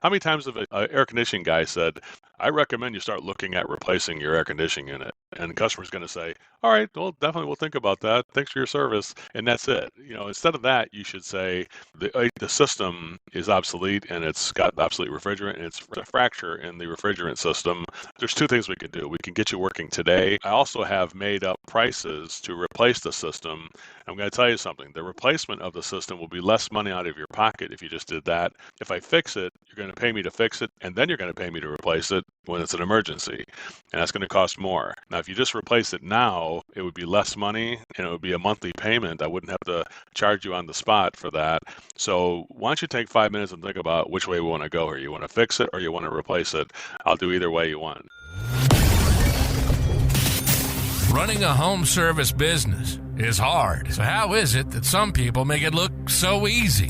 How many times have an air conditioning guy said, I recommend you start looking at replacing your air conditioning unit? And the customer's going to say, all right, well, definitely we'll think about that. Thanks for your service. And that's it. Instead of that, you should say the system is obsolete and it's got obsolete refrigerant and it's a fracture in the refrigerant system. There's two things we can do. We can get you working today. I also have made up prices to replace the system. I'm going to tell you something. The replacement of the system will be less money out of your pocket if you just did that. If I fix it, you're going to pay me to fix it, and then you're going to pay me to replace it when it's an emergency, and that's going to cost more. Now, if you just replace it now, it would be less money, and it would be a monthly payment. I wouldn't have to charge you on the spot for that. So why don't you take 5 minutes and think about which way we want to go here. You want to fix it or you want to replace it? I'll do either way you want. Running a home service business is hard. So how is it that some people make it look so easy?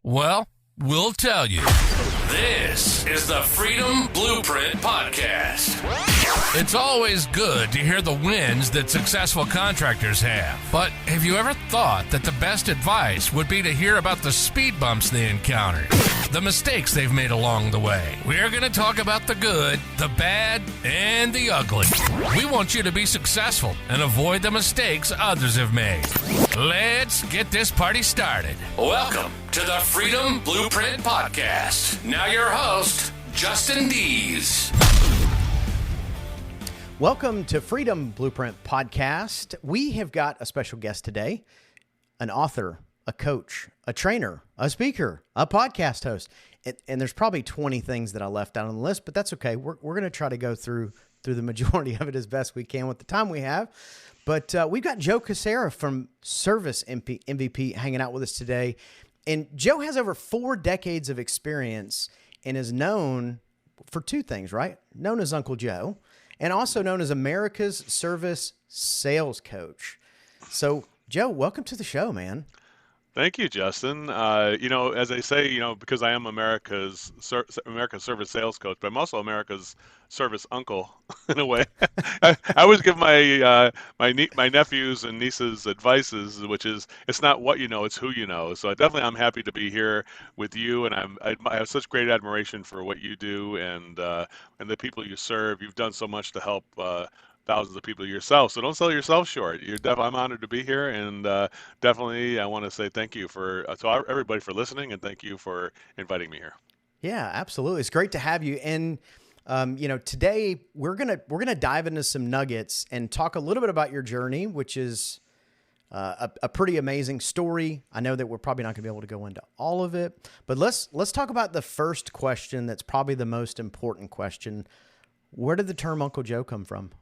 Well, we'll tell you. This is the Freedom Blueprint Podcast. It's always good to hear the wins that successful contractors have. But have you ever thought that the best advice would be to hear about the speed bumps they encountered, the mistakes they've made along the way? We're going to talk about the good, the bad, and the ugly. We want you to be successful and avoid the mistakes others have made. Let's get this party started. Welcome to the Freedom Blueprint Podcast. Now your host, Justin Deese. Welcome to Freedom Blueprint Podcast. We have got a special guest today, an author, a coach, a trainer, a speaker, a podcast host. And there's probably 20 things that I left out on the list, but that's okay. We're going to try to go through the majority of it as best we can with the time we have. But we've got Joe Crisara from Service MVP hanging out with us today. And Joe has over 4 decades of experience and is known for 2 things, right? Known as Uncle Joe and also known as America's Service Sales Coach. So, Joe, welcome to the show, man. Thank you, Justin. As I say, because I am America's service sales coach, but I'm also America's service uncle in a way. I always give my nephews and nieces advices, which is it's not what you know, it's who you know. So I'm happy to be here with you, and I have such great admiration for what you do and the people you serve. You've done so much to help thousands of people yourself. So don't sell yourself short. I'm honored to be here, and definitely I want to say thank you to everybody for listening, and thank you for inviting me here. Yeah, absolutely. It's great to have you. And today we're gonna dive into some nuggets and talk a little bit about your journey, which is a pretty amazing story. I know that we're probably not gonna be able to go into all of it, but let's talk about the first question. That's probably the most important question. Where did the term Uncle Joe come from?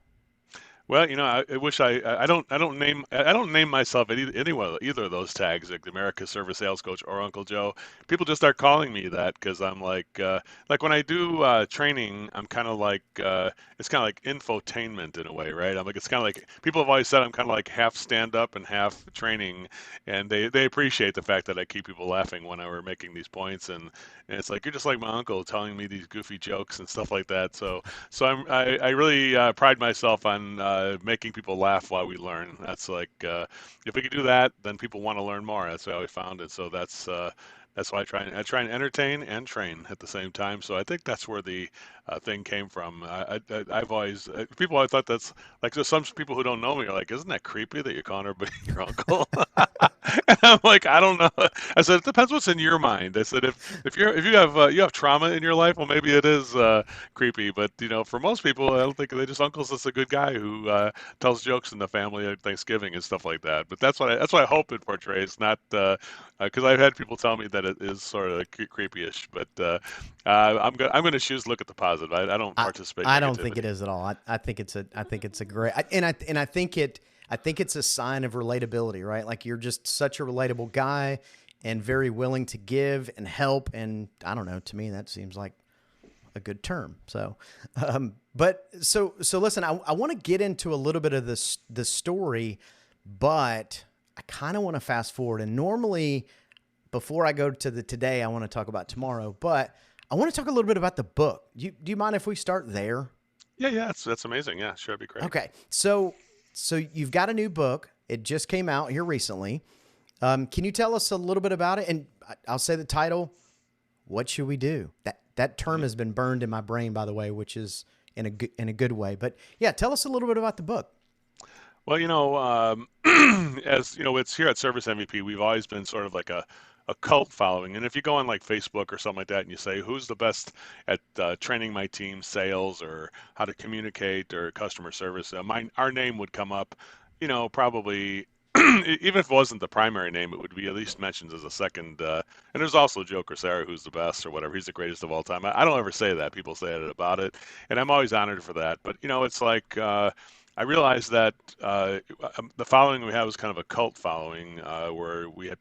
Well, I wish I don't name myself either of those tags, like the America Service Sales Coach or Uncle Joe. People just start calling me that because I'm like when I do training, I'm kind of like it's kind of like infotainment in a way, right? I'm like it's kind of like people have always said I'm kind of like half stand up and half training, and they appreciate the fact that I keep people laughing when we're making these points, and it's like you're just like my uncle telling me these goofy jokes and stuff like that. So I really pride myself on making people laugh while we learn. That's like if we could do that, then people want to learn more. That's how we found it. So that's why I try and entertain and train at the same time. So I think that's where the thing came from. I've always people always thought that's like there's some people who don't know me are like, isn't that creepy that you're calling everybody your uncle? And I'm like, I don't know. I said it depends what's in your mind. I said if you have trauma in your life, well maybe it is creepy. But for most people, I don't think they just uncle's just a good guy who tells jokes in the family at Thanksgiving and stuff like that. But that's what I hope it portrays, not because I've had people tell me that it is sort of creepy-ish. But I'm going to choose look at the positive. I don't participate. I don't think it is at all. I think it's a great I think it's a sign of relatability, right? Like you're just such a relatable guy and very willing to give and help. And I don't know, to me, that seems like a good term. So, so listen, I want to get into a little bit of the story, but I kind of want to fast forward. And normally before I go to the today, I want to talk about tomorrow, but I want to talk a little bit about the book. Do you mind if we start there? Yeah, that's amazing. Yeah, sure, that'd be great. Okay. So you've got a new book. It just came out here recently. Can you tell us a little bit about it? And I'll say the title, What Should We Do? That term has been burned in my brain, by the way, which is in a good way. But yeah, tell us a little bit about the book. Well, as you know, it's here at Service MVP, we've always been sort of like a cult following. And if you go on like Facebook or something like that and you say, who's the best at training my team sales or how to communicate or customer service, our name would come up, probably. Even if it wasn't the primary name, it would be at least mentioned as a second. And there's also Joe Crisara, who's the best or whatever. He's the greatest of all time. I don't ever say that. People say it about it, and I'm always honored for that. But it's like I realized that the following we have is kind of a cult following, where we had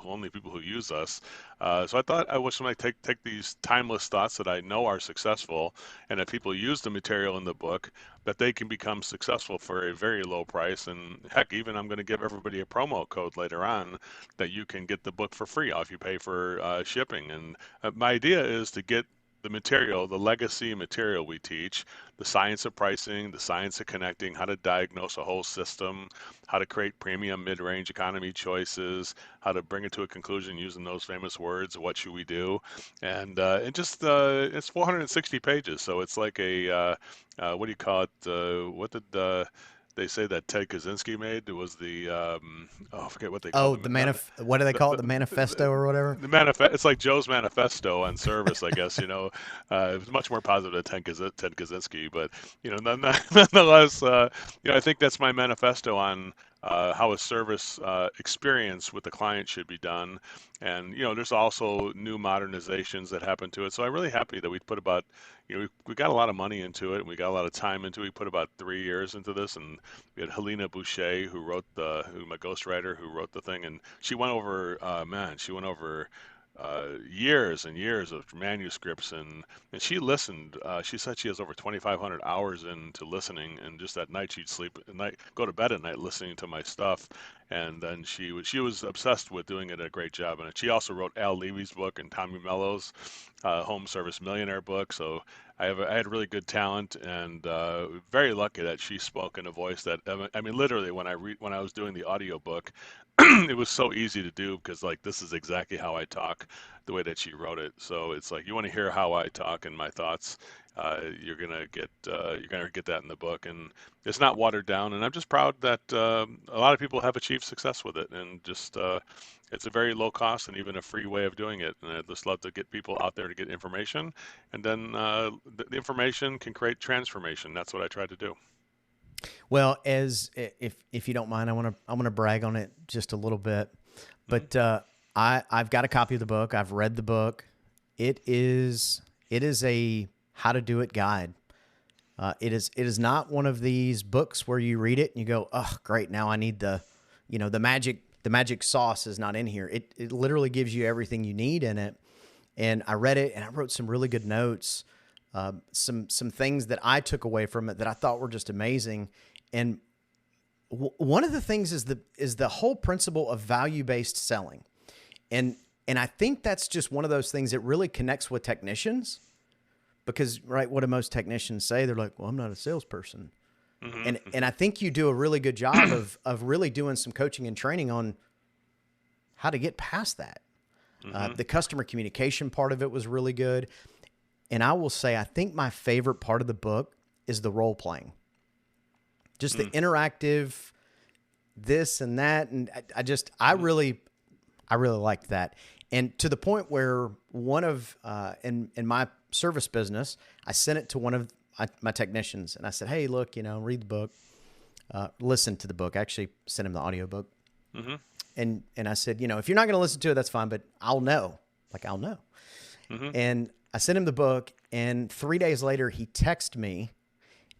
only people who use us. So I thought I was going to take these timeless thoughts that I know are successful, and that people use the material in the book, that they can become successful for a very low price. And heck, even I'm going to give everybody a promo code later on that you can get the book for free if you pay for shipping. And my idea is to get the material, the legacy material we teach, the science of pricing, the science of connecting, how to diagnose a whole system, how to create premium, mid-range economy choices, how to bring it to a conclusion using those famous words, what should we do? And it's 460 pages, so it's like what do you call it? What did they say that Ted Kaczynski made? It was I forget what they call Oh, it. what do they call it? The The, manifesto or whatever? the manifest. It's like Joe's manifesto on service, I guess. It was much more positive than Ted Kaczynski, but nonetheless, I think that's my manifesto on how a service experience with the client should be done. And there's also new modernizations that happen to it. So I'm really happy that we put about, we got a lot of money into it, and we got a lot of time into it. We put about 3 years into this, and we had Helena Boucher, who my ghostwriter, who wrote the thing, and she went over, years and years of manuscripts, and she listened. She said she has over 2,500 hours into listening, and just at night she'd go to bed at night listening to my stuff. And then she was obsessed with doing it a great job. And she also wrote Al Levy's book and Tommy Mello's Home Service Millionaire book. So I had really good talent, and very lucky that she spoke in a voice that, I mean, literally when I was doing the audio book, it was so easy to do, because like this is exactly how I talk, the way that she wrote it. So it's like, you want to hear how I talk and my thoughts, you're gonna get that in the book, and it's not watered down. And I'm just proud that a lot of people have achieved success with it, and just it's a very low cost and even a free way of doing it. And I just love to get people out there to get information, and then the information can create transformation. That's what I try to do. Well, if you don't mind, I want to brag on it just a little bit. But I've got a copy of the book. I've read the book. It is a how to do it guide. It is not one of these books where you read it and you go, oh, great, now I need the magic sauce is not in here. It literally gives you everything you need in it. And I read it and I wrote some really good notes. Some things that I took away from it that I thought were just amazing. And one of the things is the whole principle of value-based selling. And I think that's just one of those things that really connects with technicians, because, right, what do most technicians say? They're like, well, I'm not a salesperson. Mm-hmm. And I think you do a really good job of really doing some coaching and training on how to get past that. Mm-hmm. The customer communication part of it was really good. And I will say, I think my favorite part of the book is the role playing, just the interactive this and that. And I really liked that. And to the point where one of, in my service business, I sent it to one of my technicians and I said, hey, look, read the book, listen to the book. I actually sent him the audio book. Mm-hmm. And I said, if you're not going to listen to it, that's fine, but I'll know. Mm-hmm. And I sent him the book, and 3 days later, he texted me,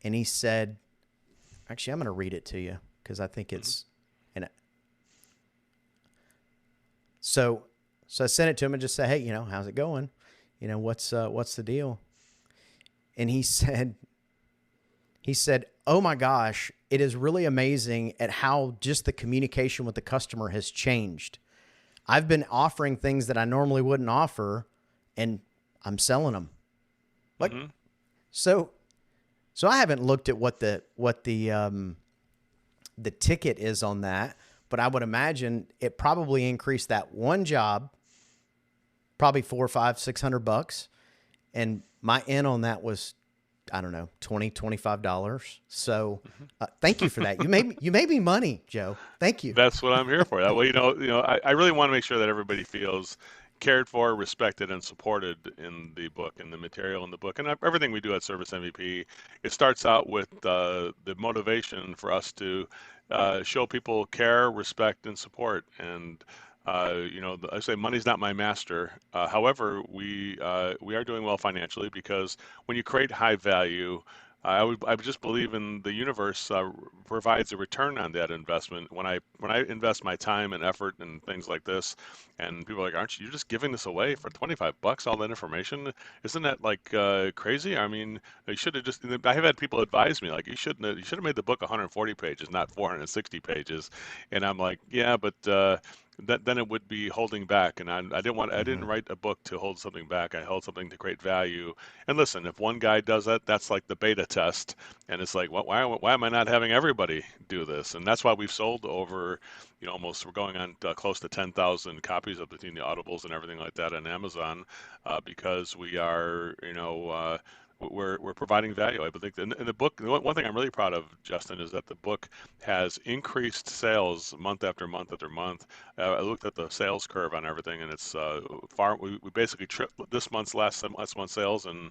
and he said, actually, I'm going to read it to you, because I think it's... And so I sent it to him and just said, hey, how's it going? What's the deal? And he said, oh my gosh, it is really amazing at how just the communication with the customer has changed. I've been offering things that I normally wouldn't offer, and I'm selling them. Mm-hmm. So I haven't looked at what the ticket is on that, but I would imagine it probably increased that one job, probably $400, $500, $600. And my in on that was, I don't know, $25. So thank you for that. You made me money, Joe. Thank you. That's what I'm here for. That way, I really want to make sure that everybody feels cared for, respected, and supported in the book and the material in the book and everything we do at Service MVP. It starts out with the motivation for us to show people care, respect, and support. And I say money's not my master. However, we are doing well financially because when you create high value, I would just believe in the universe provides a return on that investment. When I invest my time and effort and things like this, and people are like, "Aren't you just giving this away for $25? All that information? Isn't that like crazy?" I mean, you should have just. I have had people advise me like, You should have made the book 140 pages, not 460 pages." And I'm like, "Yeah, but." Then it would be holding back, and I Hmm. didn't write a book to hold something back. I held something to create value. And listen, if one guy does that, that's like the beta test, and it's like, why am I not having everybody do this? And that's why we've sold over, almost we're going on close to 10,000 copies of between the audibles and everything like that on Amazon, because we are, we're providing value. I think in the book, one thing I'm really proud of, Justin, is that the book has increased sales month after month after month. I looked at the sales curve on everything, and it's far. We basically tripled this month's last month's sales, and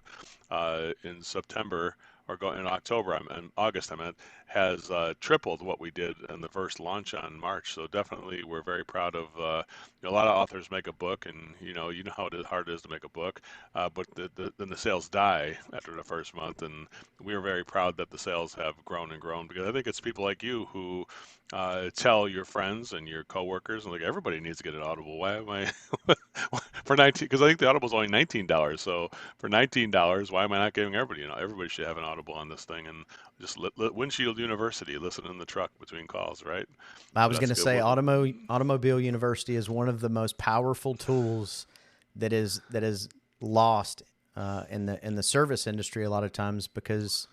in September or go in October, in August, I meant, has tripled what we did in the first launch on March. So definitely, we're very proud of. A lot of authors make a book, and you know how hard it is to make a book, but then the sales die after the first month, and we are very proud that the sales have grown and grown because I think it's people like you who tell your friends and your coworkers, and like everybody needs to get an Audible. Why am I for 19? Because I think the Audible is only $19. So for $19, why am I not giving everybody? Everybody should have an Audible on this thing, and just Windshield University, listen in the truck between calls, right? I So was going that's to good. say Automobile University is one of the most powerful tools that is lost in the service industry a lot of times because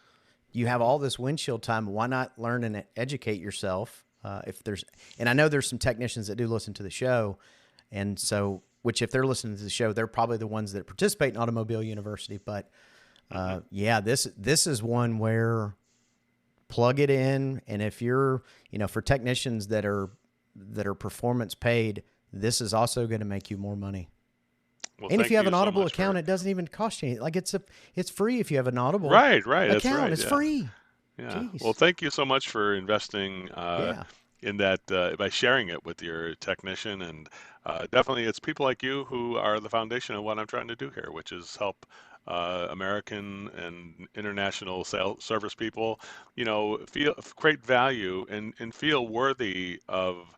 you have all this windshield time. Why not learn and educate yourself? If there's, and I know there's some technicians that do listen to the show, and so which if they're listening to the show, they're probably the ones that participate in Automobile University. But Mm-hmm. yeah, this is one where plug it in, and if you're for technicians that are performance paid, this is also going to make you more money. Well, And if you thank have you an so Audible much for account, it doesn't even cost you anything. Like it's free if you have an Audible right, right. That's account. right. It's Yeah. free. Yeah. Well, Jeez. thank you so much for investing Yeah. in that by sharing it with your technician. And definitely, it's people like you who are the foundation of what I'm trying to do here, which is help American and international service people, create value and feel worthy of.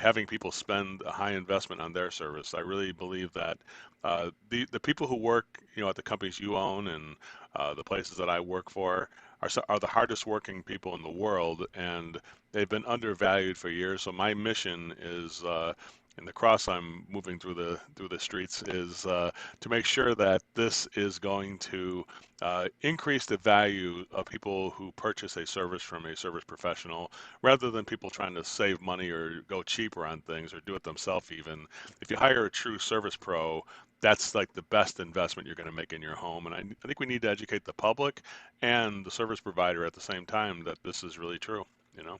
Having people spend a high investment on their service. I really believe that the people who work, at the companies you own and the places that I work for are the hardest working people in the world, and they've been undervalued for years. So my mission is, and the cross I'm moving through the streets is to make sure that this is going to increase the value of people who purchase a service from a service professional, rather than people trying to save money or go cheaper on things or do it themselves. Even if you hire a true service pro, that's like the best investment you're going to make in your home. And I think we need to educate the public and the service provider at the same time that this is really true, you know?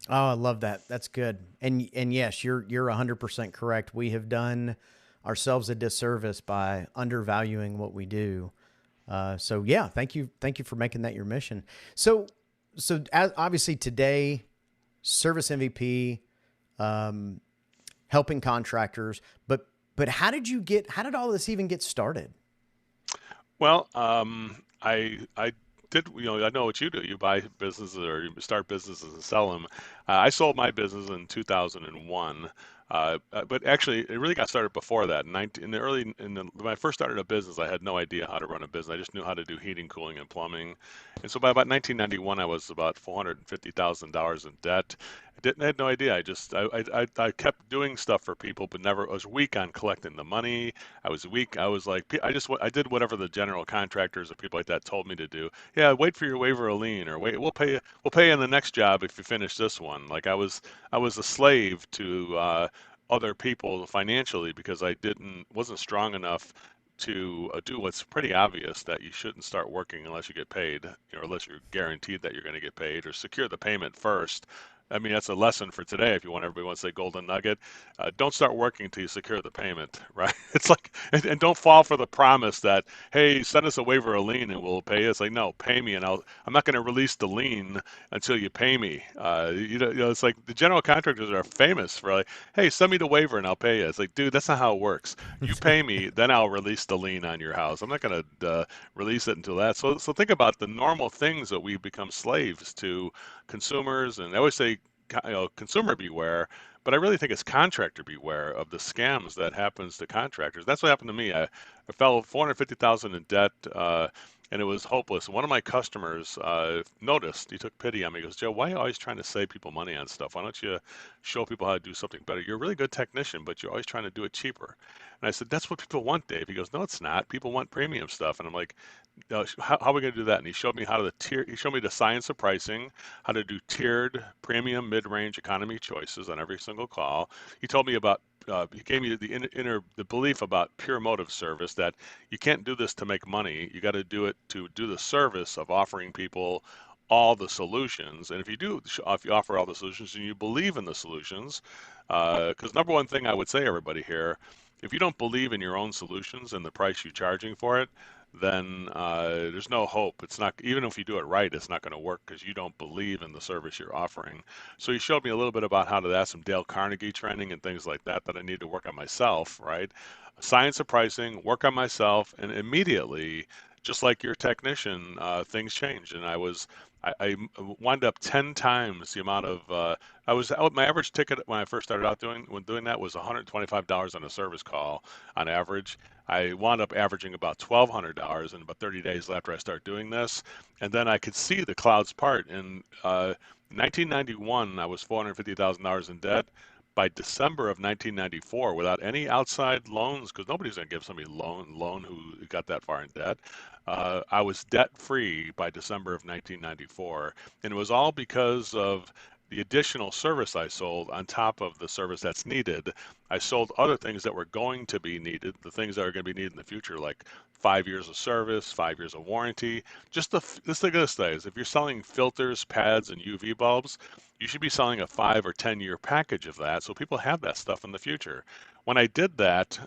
Oh, I love that. That's good. And yes, you're 100% correct. We have done ourselves a disservice by undervaluing what we do. So yeah, thank you for making that your mission. So obviously today, service MVP, um, helping contractors, but how did all this even get started? Well, I did, I know what you do. You buy businesses or you start businesses and sell them. I sold my business in 2001. But actually, it really got started before that. When I first started a business, I had no idea how to run a business. I just knew how to do heating, cooling, and plumbing. And so by about 1991, I was about $450,000 in debt. I had no idea. I kept doing stuff for people, but never I was weak on collecting the money. I was weak. I was like, I did whatever the general contractors or people like that told me to do. Yeah, wait for your waiver of lien, or wait, we'll pay you in the next job if you finish this one. Like I was a slave to other people financially because I wasn't strong enough to do what's pretty obvious, that you shouldn't start working unless you get paid, unless you're guaranteed that you're going to get paid, or secure the payment first. I mean, that's a lesson for today. If you want everybody wants to say golden nugget, don't start working until you secure the payment, right? It's like, and don't fall for the promise that, hey, send us a waiver of lien and we'll pay you. It's like, no, pay me, and I'm not going to release the lien until you pay me. It's like the general contractors are famous for like, hey, send me the waiver and I'll pay you. It's like, dude, that's not how it works. You pay me, then I'll release the lien on your house. I'm not going to release it until that. So think about the normal things that we become slaves to, consumers, and I always say, consumer beware, but I really think it's contractor beware of the scams that happens to contractors. That's what happened to me. I fell 450,000 in debt, and it was hopeless. One of my customers noticed. He took pity on me. He goes, Joe, why are you always trying to save people money on stuff? Why don't you show people how to do something better? You're a really good technician, but you're always trying to do it cheaper. And I said, that's what people want, Dave. He goes, no, it's not. People want premium stuff. And I'm like, how are we going to do that? And he showed me how to tier. He showed me the science of pricing, how to do tiered, premium, mid-range, economy choices on every single call. He told me about. He gave me the belief about pure motive service, that you can't do this to make money. You got to do it to do the service of offering people all the solutions. And if you offer all the solutions and you believe in the solutions, because number one thing I would say, everybody here, if you don't believe in your own solutions and the price you're charging for it, then there's no hope. It's not, even if you do it right, it's not going to work because you don't believe in the service you're offering. So he showed me a little bit about how to add some Dale Carnegie training and things like that I need to work on myself, right? Science of pricing, work on myself, and immediately, just like your technician, things changed. And I wound up 10 times the amount of, I was out, my average ticket when I first started out doing that was $125 on a service call on average. I wound up averaging about $1,200 in about 30 days after I started doing this. And then I could see the clouds part. In 1991, I was $450,000 in debt. By December of 1994, without any outside loans, because nobody's going to give somebody loan who got that far in debt, I was debt free by December of 1994, and it was all because of the additional service I sold on top of the service that's needed. I sold other things that were going to be needed, the things that are going to be needed in the future, like 5 years of service, 5 years of warranty. Just think of this, guys. If you're selling filters, pads, and UV bulbs, you should be selling a 5 or 10 year package of that, so people have that stuff in the future. When I did that,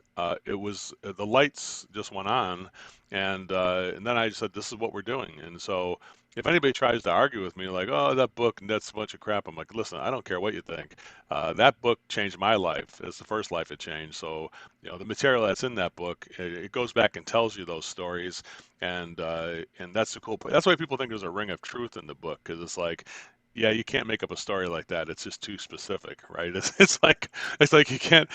it was the lights just went on, and then I said, "This is what we're doing." And so, if anybody tries to argue with me, like, "Oh, that book, that's a bunch of crap," I'm like, "Listen, I don't care what you think. That book changed my life. It's the first life it changed. So, the material that's in that book, it goes back and tells you those stories, and that's the cool part. That's why people think there's a ring of truth in the book, because it's like, yeah, you can't make up a story like that. It's just too specific, right? It's like you can't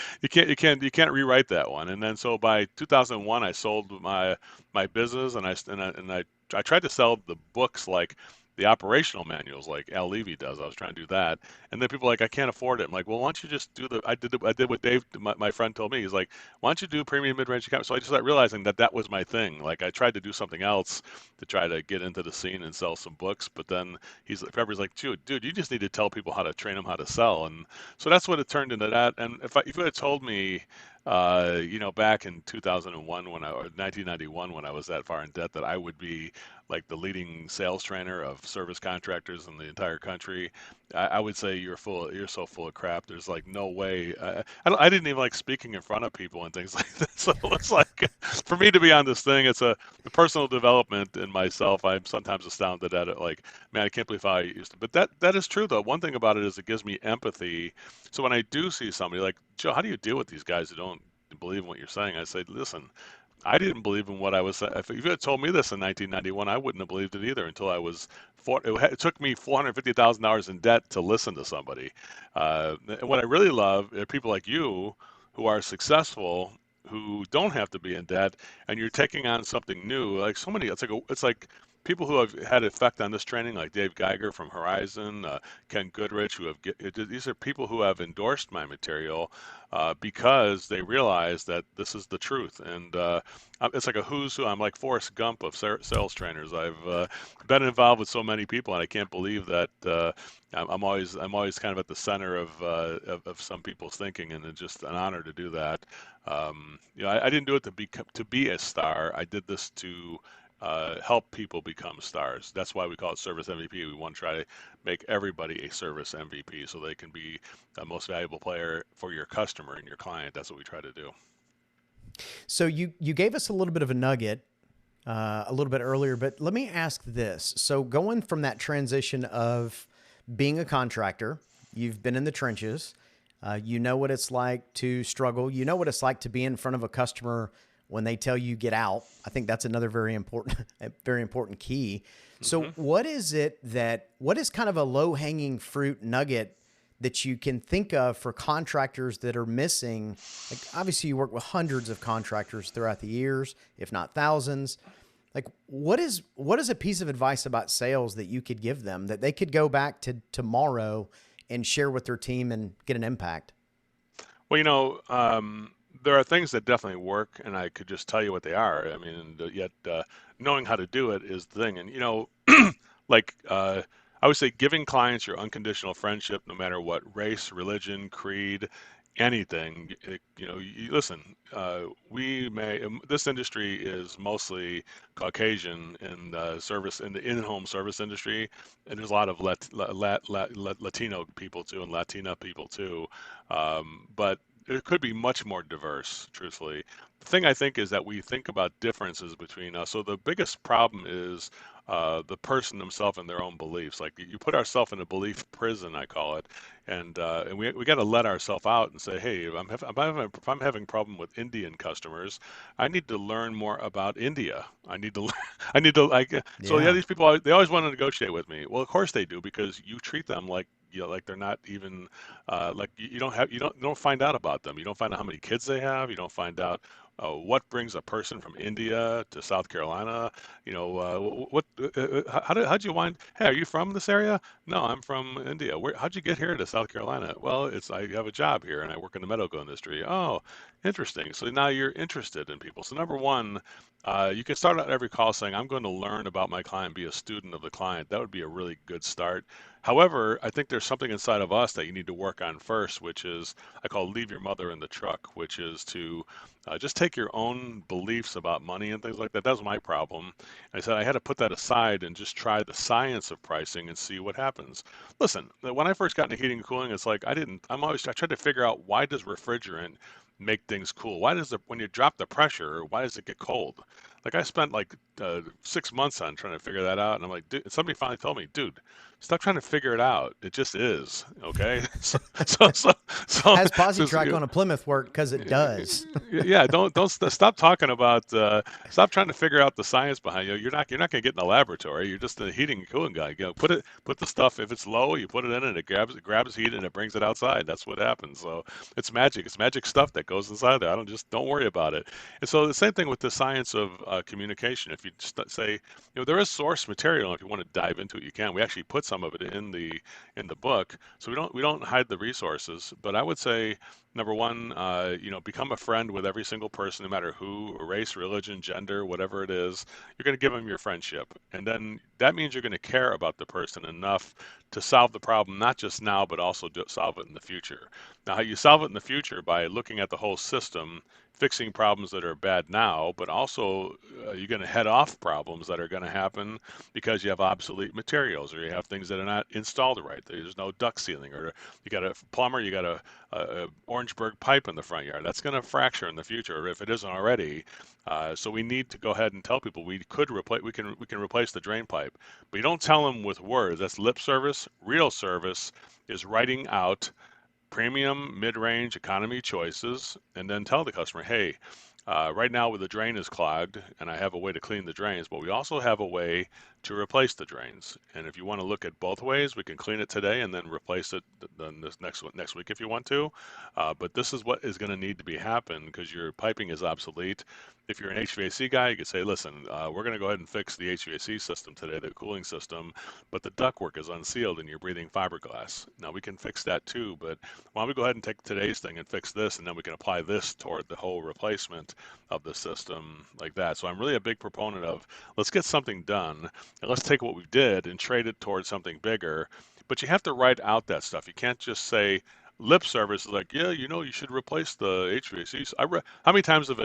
rewrite that one. And then so by 2001, I sold my business, and I tried to sell the books, like the operational manuals, like Al Levy does. I was trying to do that, and then people are like, I can't afford it. I'm like, well, why don't you just do the? I did what Dave, my friend, told me. He's like, why don't you do premium mid-range account? So I just started realizing that was my thing. Like I tried to do something else to try to get into the scene and sell some books, but then February's like, dude, you just need to tell people how to train them how to sell, and so that's what it turned into that. And if you had told me, back in 2001 or 1991 when I was that far in debt, that I would be like the leading sales trainer of service contractors in the entire country, I would say you're so full of crap. There's like no way. I didn't even like speaking in front of people and things like that. So it's like for me to be on this thing, it's a the personal development in myself. I'm sometimes astounded at it. Like, man, I can't believe how I used to. But that is true though. One thing about it is it gives me empathy. So when I do see somebody like, Joe, how do you deal with these guys who don't believe in what you're saying? I say, listen, I didn't believe in what I was saying. If you had told me this in 1991, I wouldn't have believed it either until I was it took me $450,000 in debt to listen to somebody. And what I really love are people like you who are successful, who don't have to be in debt, and you're taking on something new. Like so many, it's like people who have had effect on this training, like Dave Geiger from Horizon, Ken Goodrich, these are people who have endorsed my material because they realize that this is the truth. And it's like a who's who. I'm like Forrest Gump of sales trainers. I've been involved with so many people, and I can't believe that I'm always kind of at the center of some people's thinking, and it's just an honor to do that. I didn't do it to be a star. I did this to help people become stars. That's why we call it Service MVP. We want to try to make everybody a Service MVP so they can be the most valuable player for your customer and your client. That's what we try to do. So you gave us a little bit of a nugget a little bit earlier, but let me ask this. So going from that transition of being a contractor, you've been in the trenches, you know what it's like to struggle. You know what it's like to be in front of a customer when they tell you get out. I think that's another very important, very important key. So Hmm. what is kind of a low hanging fruit nugget that you can think of for contractors that are missing? Like obviously you work with hundreds of contractors throughout the years, if not thousands. Like what is a piece of advice about sales that you could give them that they could go back to tomorrow and share with their team and get an impact? Well, there are things that definitely work, and I could just tell you what they are. I mean, yet knowing how to do it is the thing. And like I would say, giving clients your unconditional friendship, no matter what race, religion, creed, anything. Listen. This industry is mostly Caucasian in service in the in-home service industry, and there's a lot of Latino people too, and Latina people too. But it could be much more diverse, truthfully. The thing I think is that we think about differences between us. So the biggest problem is the person themselves and their own beliefs. Like you put ourselves in a belief prison, I call it, and we got to let ourselves out and say, hey, if I'm having problem with Indian customers, I need to learn more about India. I need to I need to like so yeah, Yeah. these people they always want to negotiate with me. Well, of course they do because you treat them like like they're not even like you don't find out about them. You don't find out how many kids they have. You don't find out what brings a person from India to South Carolina. How'd you wind? Hey, are you from this area? No, I'm from India. How'd you get here to South Carolina? Well, I have a job here and I work in the medical industry. Oh, interesting. So now you're interested in people. So number one, you can start out every call saying, I'm going to learn about my client, be a student of the client. That would be a really good start. However, I think there's something inside of us that you need to work on first, which is I call leave your mother in the truck, which is to just take your own beliefs about money and things like that. That was my problem. I said I had to put that aside and just try the science of pricing and see what happens. Listen, when I first got into heating and cooling, it's like I tried to figure out why does refrigerant make things cool? When you drop the pressure, why does it get cold? Like I spent like 6 months on trying to figure that out, and I'm like, dude, somebody finally told me, dude, stop trying to figure it out. It just is, okay? So, so, so, Has so, Positrack you on a Plymouth work? Because it does. yeah, stop talking about stop trying to figure out the science behind you. You're not going to get in the laboratory. You're just a heating and cooling guy. Put the stuff if it's low, you put it in and it grabs heat and it brings it outside. That's what happens. So it's magic. It's magic stuff that goes inside there. Don't worry about it. And so the same thing with the science of communication. If you say, there is source material. If you want to dive into it, you can. We actually put some of it in the book, so we don't hide the resources. But I would say number one, become a friend with every single person, no matter who, race, religion, gender, whatever it is. You're going to give them your friendship. And then that means you're going to care about the person enough to solve the problem, not just now, but also to solve it in the future. Now, how you solve it in the future by looking at the whole system, fixing problems that are bad now, but also you're going to head off problems that are going to happen because you have obsolete materials or you have things that are not installed right. There's no duct sealing, or you got a plumber, you got a Orangeburg pipe in the front yard. That's going to fracture in the future if it isn't already. So we need to go ahead and tell people we can replace the drain pipe, but you don't tell them with words. That's lip service. Real service is writing out premium, mid-range, economy choices, and then tell the customer, hey, right now the drain is clogged and I have a way to clean the drains, but we also have a way to replace the drains. And if you want to look at both ways, we can clean it today and then replace it then this next week if you want to. But this is what is going to need to be happen because your piping is obsolete. If you're an HVAC guy, you could say, listen, we're going to go ahead and fix the HVAC system today, the cooling system, but the ductwork is unsealed and you're breathing fiberglass. Now we can fix that too, but why don't we go ahead and take today's thing and fix this, and then we can apply this toward the whole replacement of the system like that. So I'm really a big proponent of let's get something done and let's take what we did and trade it towards something bigger. But you have to write out that stuff. You can't just say, lip service is like, yeah, you should replace the HVAC. How many times have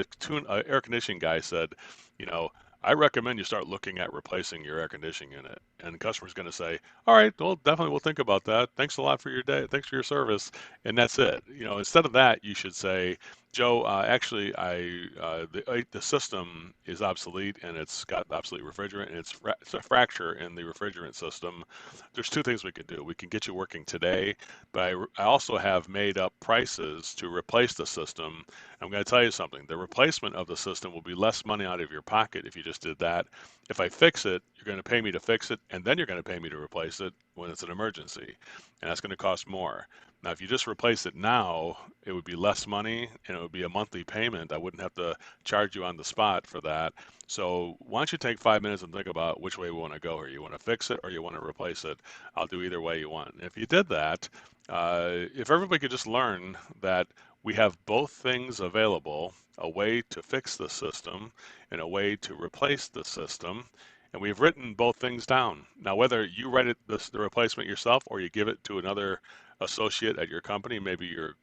air conditioning guy said, you know, I recommend you start looking at replacing your air conditioning unit, and the customer's going to say, all right, well, definitely we'll think about that. Thanks a lot for your day. Thanks for your service, and that's it. Instead of that, you should say, Joe, actually, the system is obsolete and it's got obsolete refrigerant and it's a fracture in the refrigerant system. There's two things we can do. We can get you working today, but I also have made up prices to replace the system. I'm going to tell you something. The replacement of the system will be less money out of your pocket if you just did that. If I fix it, you're going to pay me to fix it, and then you're going to pay me to replace it when it's an emergency, and that's going to cost more. Now, if you just replace it now, it would be less money and it would be a monthly payment. I wouldn't have to charge you on the spot for that. So why don't you take 5 minutes and think about which way we want to go here? You want to fix it or you want to replace it? I'll do either way you want. And if you did that, if everybody could just learn that we have both things available, a way to fix the system and a way to replace the system, and we've written both things down. Now, whether you write the replacement yourself or you give it to another associate at your company, maybe your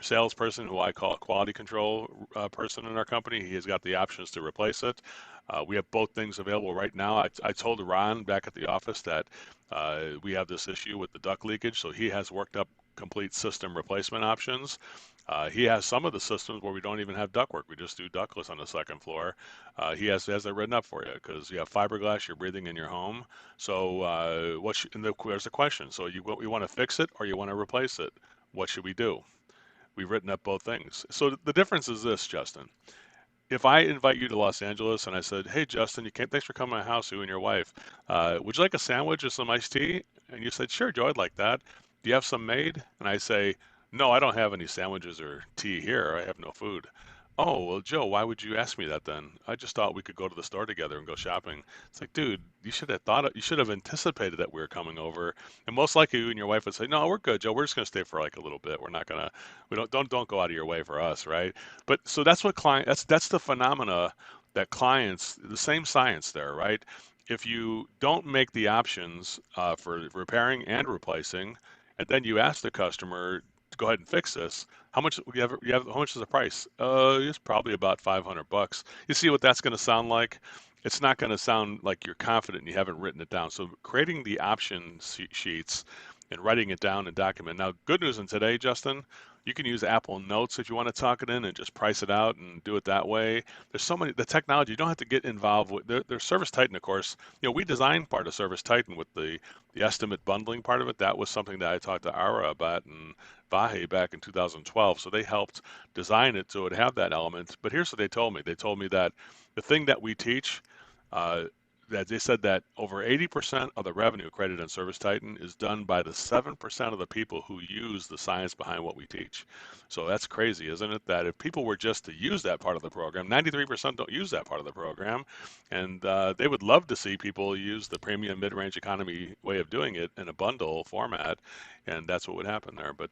salesperson, who I call a quality control person in our company, he has got the options to replace it. We have both things available right now. I told Ron back at the office that we have this issue with the duct leakage, so he has worked up complete system replacement options. He has some of the systems where we don't even have ductwork. We just do ductless on the second floor. He has that written up for you because you have fiberglass you're breathing in your home. So there's a question. So you want to fix it or you want to replace it? What should we do? We've written up both things. So the difference is this, Justin. If I invite you to Los Angeles and I said, "Hey, Justin, thanks for coming to my house, you and your wife. Would you like a sandwich or some iced tea?" And you said, "Sure, Joe, I'd like that. Do you have some made?" And I say, "No, I don't have any sandwiches or tea here. I have no food." "Oh, well, Joe, why would you ask me that then? I just thought we could go to the store together and go shopping." It's like, dude, you should have anticipated that we were coming over. And most likely you and your wife would say, "No, we're good, Joe. We're just gonna stay for like a little bit. We're not gonna, we don't go out of your way for us, right?" But so that's what that's the phenomena that clients, the same science there, right? If you don't make the options for repairing and replacing, and then you ask the customer to go ahead and fix this, how much is the price? It's probably about $500. You see what that's going to sound like? It's not going to sound like you're confident and you haven't written it down. So creating the option sheets and writing it down and document. Now, good news in today, Justin, you can use Apple Notes if you want to talk it in and just price it out and do it that way. There's so many, the technology, you don't have to get involved with, there's Service Titan, of course. We designed part of Service Titan with the estimate bundling part of it. That was something that I talked to Ara about and Vahe back in 2012. So they helped design it so it would have that element. But here's what they told me. They told me that the thing that we teach, that they said that over 80% of the revenue created in Service Titan is done by the 7% of the people who use the science behind what we teach. So that's crazy, isn't it? That if people were just to use that part of the program, 93% don't use that part of the program. And they would love to see people use the premium mid-range economy way of doing it in a bundle format. And that's what would happen there. But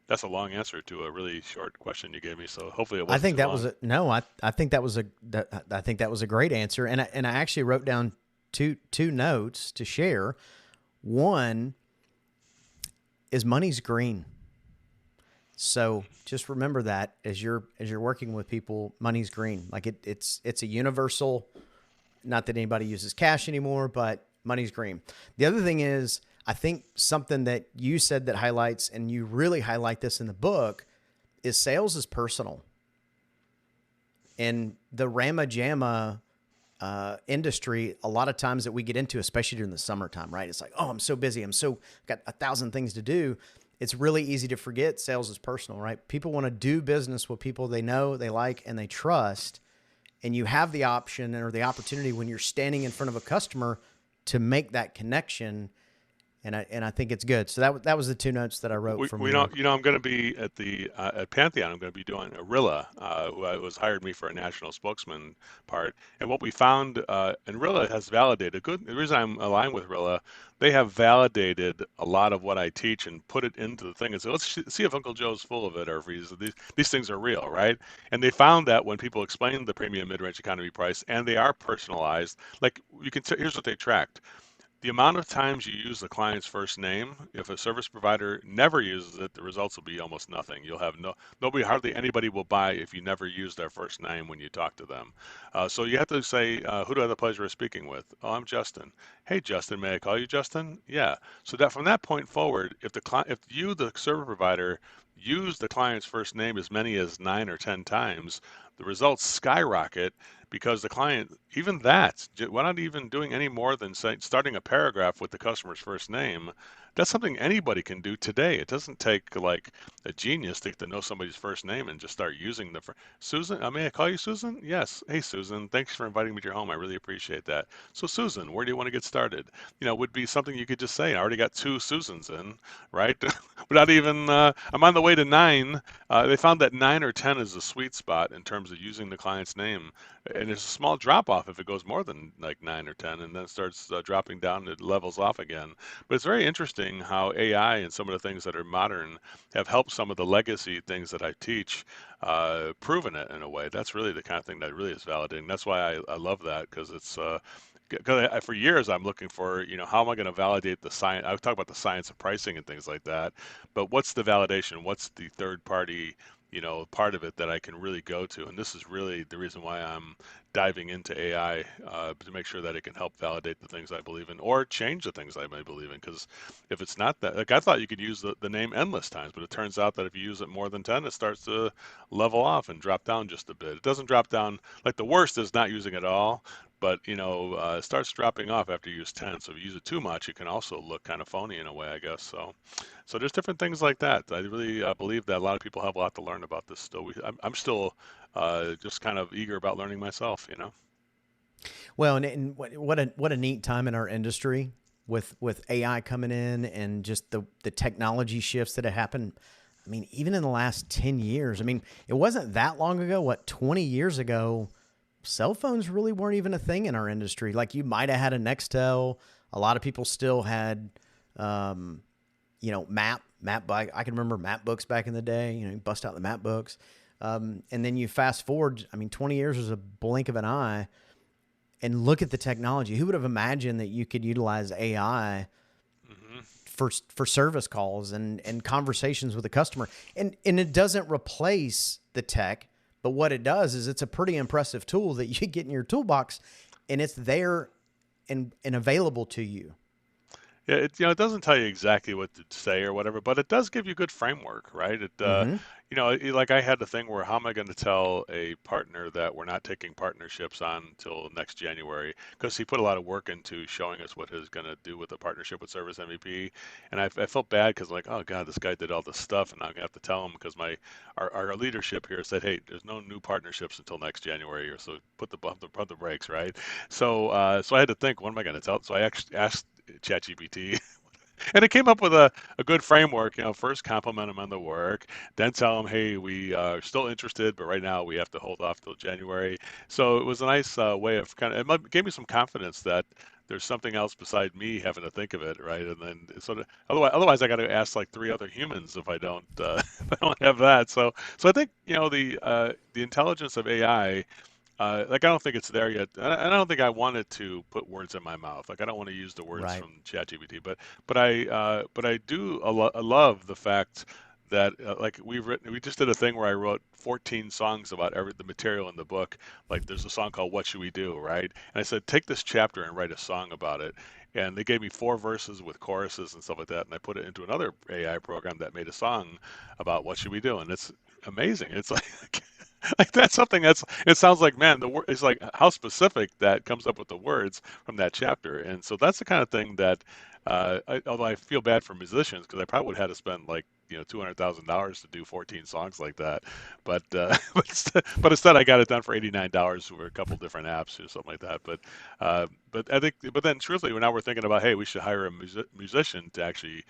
that's a long answer to a really short question you gave me. So hopefully it I wasn't think too that long. was a no. I think that was I think that was a great answer, and I actually wrote down two notes to share. One is money's green, so just remember that as you're working with people, money's green. Like it's a universal. Not that anybody uses cash anymore, but money's green. The other thing is, I think something that you said that highlights, and you really highlight this in the book, is sales is personal. And the Rama Jamma industry, a lot of times that we get into, especially during the summertime, right? It's like, oh, I'm so busy. Got 1,000 things to do. It's really easy to forget sales is personal, right? People want to do business with people they know, they like, and they trust. And you have the option or the opportunity when you're standing in front of a customer to make that connection. And I think it's good. So that was the two notes that I wrote from We your. know, I'm going to be at the at Pantheon. I'm going to be doing Arilla, who was hired me for a national spokesman part. And what we found, and Rilla has validated. The reason I'm aligned with Rilla, they have validated a lot of what I teach and put it into the thing and say, let's see if Uncle Joe's full of it or if these things are real, right? And they found that when people explain the premium mid-range economy price and they are personalized, like here's what they tracked. the amount of times you use the client's first name, if a service provider never uses it, the results will be almost nothing. You'll have nobody, hardly anybody will buy if you never use their first name when you talk to them. So you have to say, who do I have the pleasure of speaking with? Oh, I'm Justin. Hey, Justin, may I call you Justin? Yeah. So that from that point forward, if you, the service provider, use the client's first name as many as 9 or 10 times, the results skyrocket because the client, even that, we're not even doing any more than starting a paragraph with the customer's first name. That's something anybody can do today. It doesn't take like a genius to know somebody's first name and just start using Susan, may I call you Susan? Yes. Hey, Susan, thanks for inviting me to your home. I really appreciate that. So, Susan, where do you want to get started? Would be something you could just say. I already got two Susans in, right? Without even, I'm on the way to nine. They found that 9 or 10 is the sweet spot in terms of using the client's name, and there's a small drop off if it goes more than like 9 or 10, and then starts dropping down. It levels off again. But it's very interesting how AI and some of the things that are modern have helped some of the legacy things that I teach, proven it in a way. That's really the kind of thing that really is validating. That's why I love that because it's. Because for years I'm looking for, how am I going to validate the science? I talk about the science of pricing and things like that, but what's the validation? What's the third party, part of it that I can really go to? And this is really the reason why I'm diving into AI, to make sure that it can help validate the things I believe in or change the things I may believe in. Because if it's not that, like I thought you could use the name endless times, but it turns out that if you use it more than 10, it starts to level off and drop down just a bit. It doesn't drop down, like the worst is not using it all, but it starts dropping off after you use 10. So if you use it too much, it can also look kind of phony in a way, I guess. So there's different things like that. I really believe that a lot of people have a lot to learn about this still. I'm still just kind of eager about learning myself. Well, and what a neat time in our industry with AI coming in and just the technology shifts that have happened. I mean, even in the last 10 years, I mean, it wasn't that long ago, 20 years ago, cell phones really weren't even a thing in our industry. Like you might have had a Nextel. A lot of people still had, map bike. I can remember map books back in the day, you bust out the map books. And then you fast forward, 20 years is a blink of an eye and look at the technology. Who would have imagined that you could utilize AI Hmm. for service calls and conversations with a customer? And it doesn't replace the tech, but what it does is it's a pretty impressive tool that you get in your toolbox and it's there and available to you. Yeah, it doesn't tell you exactly what to say or whatever, but it does give you good framework, right? Mm-hmm. Like I had the thing where how am I going to tell a partner that we're not taking partnerships on until next January? Because he put a lot of work into showing us what he's going to do with the partnership with Service MVP, and I felt bad because like, oh God, this guy did all this stuff, and now I'm gonna have to tell him because our leadership here said, hey, there's no new partnerships until next January, or so put the brakes, right? So I had to think, what am I going to tell? So I actually asked ChatGPT, and it came up with a good framework. First compliment them on the work, then tell them, hey, we are still interested, but right now we have to hold off till January. So it was a nice way of gave me some confidence that there's something else beside me having to think of it, right? And then sort of otherwise I got to ask like three other humans if I don't if I don't have that. So I think the intelligence of AI, like I don't think it's there yet. I don't think I wanted to put words in my mouth. Like I don't want to use the words Right. from ChatGPT, but I do I love the fact that like we just did a thing where I wrote 14 songs about the material in the book. Like there's a song called "What Should We Do," right? And I said take this chapter and write a song about it. And they gave me 4 verses with choruses and stuff like that, and I put it into another AI program that made a song about what should we do, and it's amazing. It's like like that's something that's it sounds like man the word it's like how specific that comes up with the words from that chapter, and so that's the kind of thing that although I feel bad for musicians because I probably would have had to spend like $200,000 to do 14 songs like that, but but instead I got it done for $89 for a couple different apps or something like that. But I think but then truthfully now we're thinking about hey we should hire a musician to actually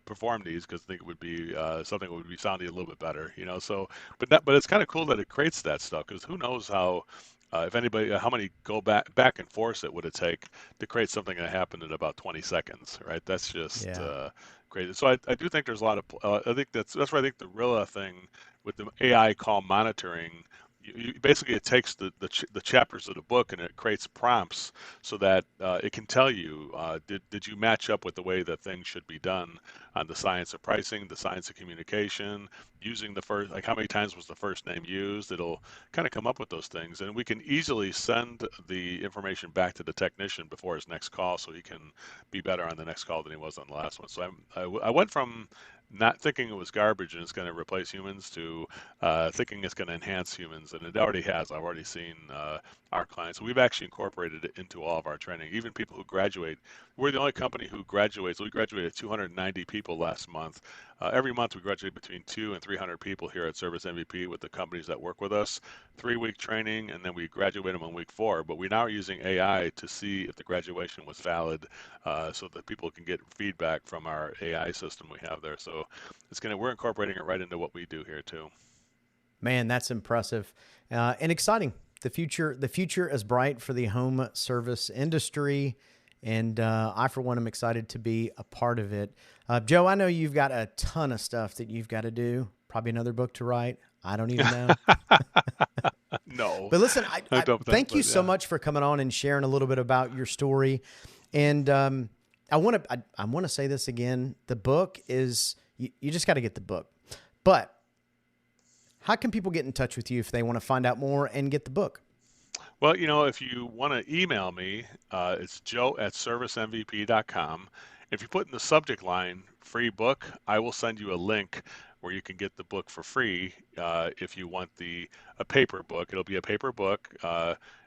perform these because I think it would be something that would be sounding a little bit better, so but it's kind of cool that it creates that stuff because who knows how if anybody how many go back and forth it would it take to create something that happened in about 20 seconds, right? That's just Yeah. crazy. So I do think there's a lot of I think that's why I think the Rilla thing with the AI call monitoring basically it takes the chapters of the book and it creates prompts so that it can tell you did you match up with the way that things should be done on the science of pricing, the science of communication, using the first, like how many times was the first name used. It'll kind of come up with those things, and we can easily send the information back to the technician before his next call so he can be better on the next call than he was on the last one. So I went from not thinking it was garbage and it's going to replace humans to thinking it's going to enhance humans, and it already has. I've already seen our clients. We've actually incorporated it into all of our training. Even people who graduate, we're the only company who graduates. We graduated 290 people last month. Every month we graduate between 200 and 300 people here at Service MVP with the companies that work with us. 3-week training, and then we graduate them on week 4. But we now are using AI to see if the graduation was valid, so that people can get feedback from our AI system we have there. So we're incorporating it right into what we do here too. Man, that's impressive and exciting. The future is bright for the home service industry, and I, for one, am excited to be a part of it. Joe, I know you've got a ton of stuff that you've got to do. Probably another book to write. I don't even know. No, But listen, I I don't think, thank you but so yeah. much for coming on and sharing a little bit about your story. And I want to say this again. The book is you just got to get the book. But how can people get in touch with you if they want to find out more and get the book? Well, if you want to email me, it's joe@servicemvp.com. If you put in the subject line free book, I will send you a link where you can get the book for free. If you want a paper book, it'll be a paper book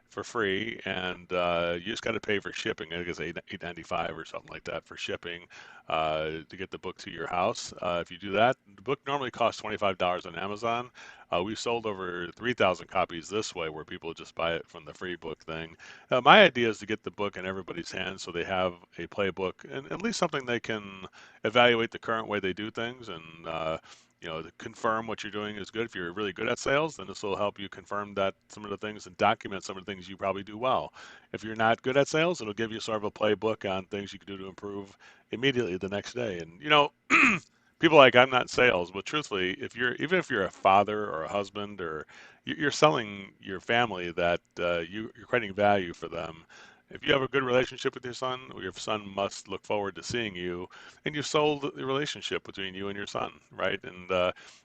for free, and you just got to pay for shipping. I think it's $8.95 or something like that for shipping to get the book to your house. If you do that, the book normally costs $25 on Amazon. We've sold over 3,000 copies this way, where people just buy it from the free book thing. My idea is to get the book in everybody's hands so they have a playbook and at least something they can evaluate the current way they do things, and to confirm what you're doing is good. If you're really good at sales, then this will help you confirm that some of the things and document some of the things you probably do well. If you're not good at sales, it'll give you sort of a playbook on things you can do to improve immediately the next day. And people are like, I'm not sales, but truthfully, even if you're a father or a husband, or you're selling your family, that you're creating value for them. If you have a good relationship with your son must look forward to seeing you, and you've sold the relationship between you and your son, right? And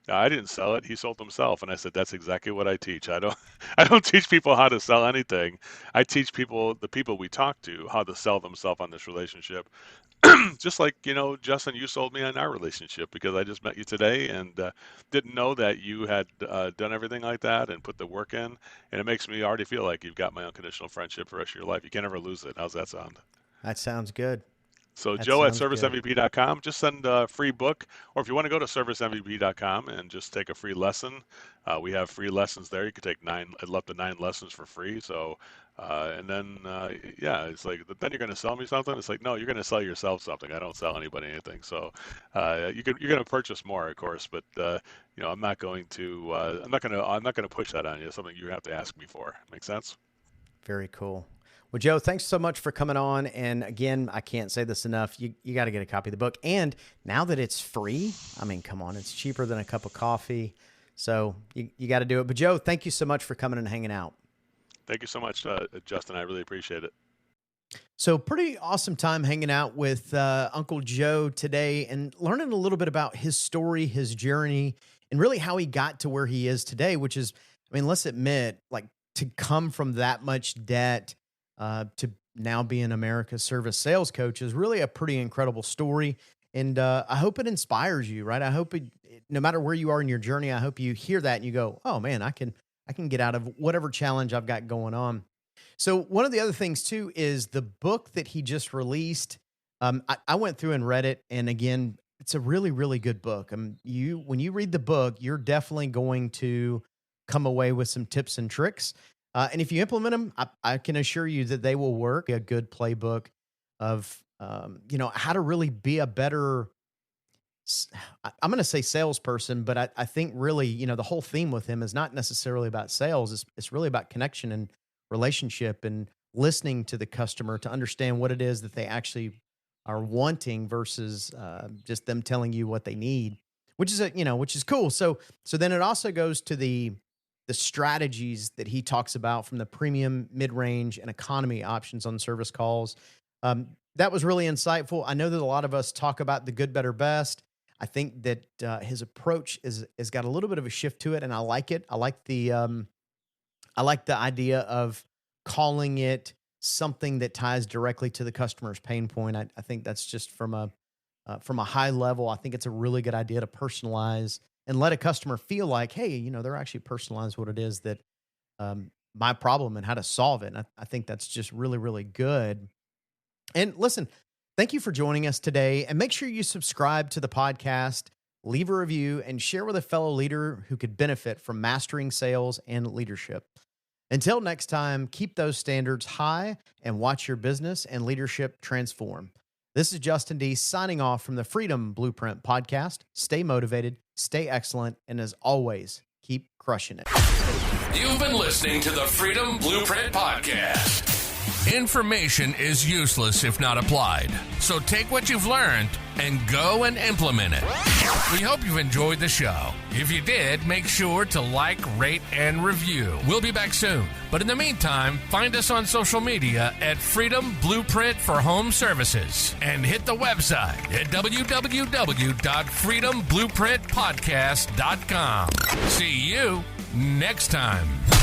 I didn't sell it; he sold himself, and I said that's exactly what I teach. I don't, I don't teach people how to sell anything. I teach people, the people we talk to, how to sell themselves on this relationship. Just like, Justin, you sold me on our relationship because I just met you today and didn't know that you had done everything like that and put the work in. And it makes me already feel like you've got my unconditional friendship for the rest of your life. You can't ever lose it. How's that sound? That sounds good. So That Joe at sounds good. servicemvp.com, just send a free book, or if you want to go to servicemvp.com and just take a free lesson, we have free lessons there. You can take up to 9 lessons for free. So, and then yeah, it's like then you're going to sell me something. It's like no, you're going to sell yourself something. I don't sell anybody anything. So, you're going to purchase more, of course, but I'm not going to push that on you. It's something you have to ask me for. Make sense? Very cool. Well, Joe, thanks so much for coming on. And again, I can't say this enough. You got to get a copy of the book. And now that it's free, I mean, come on, it's cheaper than a cup of coffee. So you got to do it. But Joe, thank you so much for coming and hanging out. Thank you so much, Justin. I really appreciate it. So pretty awesome time hanging out with Uncle Joe today and learning a little bit about his story, his journey, and really how he got to where he is today, which is, I mean, let's admit, like to come from that much debt to now being America's service sales coach is really a pretty incredible story. And I hope it inspires you, right? I hope no matter where you are in your journey, I hope you hear that and you go, oh man, I can get out of whatever challenge I've got going on. So one of the other things too is the book that he just released. I went through and read it, and again, it's a really, really good book. When you read the book, you're definitely going to come away with some tips and tricks. And if you implement them, I can assure you that they will work. A good playbook of how to really be a better. I'm going to say salesperson, but I think really, the whole theme with him is not necessarily about sales. It's really about connection and relationship and listening to the customer to understand what it is that they actually are wanting versus just them telling you what they need, which is which is cool. So then it also goes to the the strategies that he talks about from the premium, mid-range, and economy options on service calls. That was really insightful. I know that a lot of us talk about the good, better, best. I think that his approach has got a little bit of a shift to it, and I like it. I like the idea of calling it something that ties directly to the customer's pain point. I think that's just from a high level. I think it's a really good idea to personalize and let a customer feel like, hey, they're actually personalized what it is that my problem and how to solve it. And I think that's just really, really good. And listen, thank you for joining us today. And make sure you subscribe to the podcast, leave a review, and share with a fellow leader who could benefit from mastering sales and leadership. Until next time, keep those standards high and watch your business and leadership transform. This is Justin Deese signing off from the Freedom Blueprint podcast. Stay motivated, stay excellent, and as always, keep crushing it. You've been listening to the Freedom Blueprint podcast. Information is useless if not applied. So take what you've learned and go and implement it. We hope you've enjoyed the show. If you did, make sure to like, rate, and review. We'll be back soon. But in the meantime, find us on social media at Freedom Blueprint for Home Services and hit the website at www.freedomblueprintpodcast.com. See you next time.